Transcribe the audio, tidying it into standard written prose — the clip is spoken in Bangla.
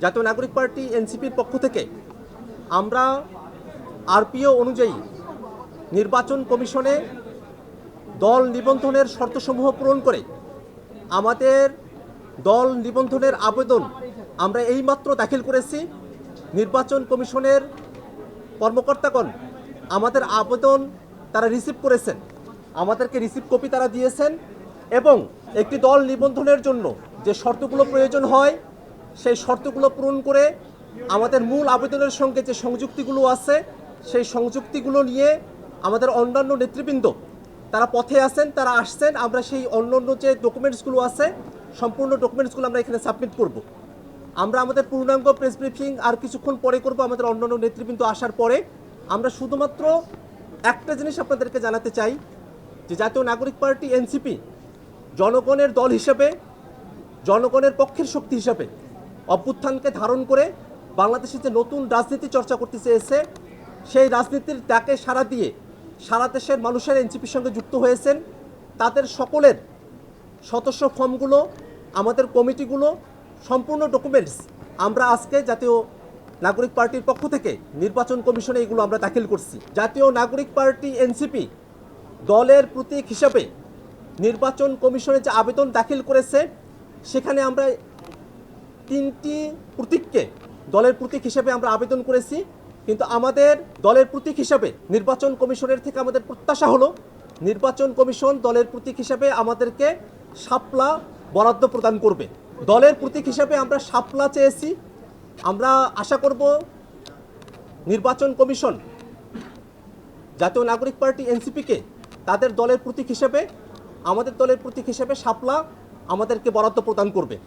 জাতীয় নাগরিক পার্টি এনসিপির পক্ষ থেকে আমরা আরপিও অনুযায়ী নির্বাচন কমিশনে দল নিবন্ধনের শর্তসমূহ পূরণ করে আমাদের দল নিবন্ধনের আবেদন আমরা এইমাত্র দাখিল করেছি। নির্বাচন কমিশনের কর্মকর্তাগণ আমাদের আবেদন তারা রিসিভ করেছেন, আমাদেরকে রিসিভ কপি তারা দিয়েছেন এবং একটি দল নিবন্ধনের জন্য যে শর্তগুলো প্রয়োজন হয় সেই শর্তগুলো পূরণ করে আমাদের মূল আবেদনের সঙ্গে যে সংযুক্তিগুলো আছে সেই সংযুক্তিগুলো নিয়ে আমাদের অন্যান্য নেতৃবৃন্দ তারা পথে আছেন, তারা আসছেন। আমরা সেই অন্যান্য যে ডকুমেন্টসগুলো আছে সম্পূর্ণ ডকুমেন্টসগুলো আমরা এখানে সাবমিট করব। আমরা আমাদের পূর্ণাঙ্গ প্রেস ব্রিফিং আর কিছুক্ষণ পরে করব। আমাদের অন্যান্য নেতৃবৃন্দ আসার পরে আমরা শুধুমাত্র একটা জিনিস আপনাদেরকে জানাতে চাই যে জাতীয় নাগরিক পার্টি এনসিপি জনগণের দল হিসেবে, জনগণের পক্ষের শক্তি হিসাবে অভ্যুত্থানকে ধারণ করে বাংলাদেশে যে নতুন রাজনীতি চর্চা করতে চেয়েছে সেই রাজনীতির ডাকে সাড়া দিয়ে সারা দেশের মানুষের এনসিপির সঙ্গে যুক্ত হয়েছেন। তাদের সকলের সদস্য ফর্মগুলো, আমাদের কমিটিগুলো, সম্পূর্ণ ডকুমেন্টস আমরা আজকে জাতীয় নাগরিক পার্টির পক্ষ থেকে নির্বাচন কমিশনে এগুলো আমরা দাখিল করছি। জাতীয় নাগরিক পার্টি এনসিপি দলের প্রতীক হিসাবে নির্বাচন কমিশনে যে আবেদন দাখিল করেছে সেখানে আমরা 3টি প্রতীককে দলের প্রতীক হিসেবে আমরা আবেদন করেছি। কিন্তু আমাদের দলের প্রতীক হিসাবে নির্বাচন কমিশনের থেকে আমাদের প্রত্যাশা হলো নির্বাচন কমিশন দলের প্রতীক হিসাবে আমাদেরকে শাপলা বরাদ্দ প্রদান করবে। দলের প্রতীক হিসাবে আমরা শাপলা চেয়েছি। আমরা আশা করব নির্বাচন কমিশন জাতীয় নাগরিক পার্টি এনসিপিকে তাদের দলের প্রতীক হিসেবে, আমাদের দলের প্রতীক হিসেবে শাপলা আমাদেরকে বরাদ্দ প্রদান করবে।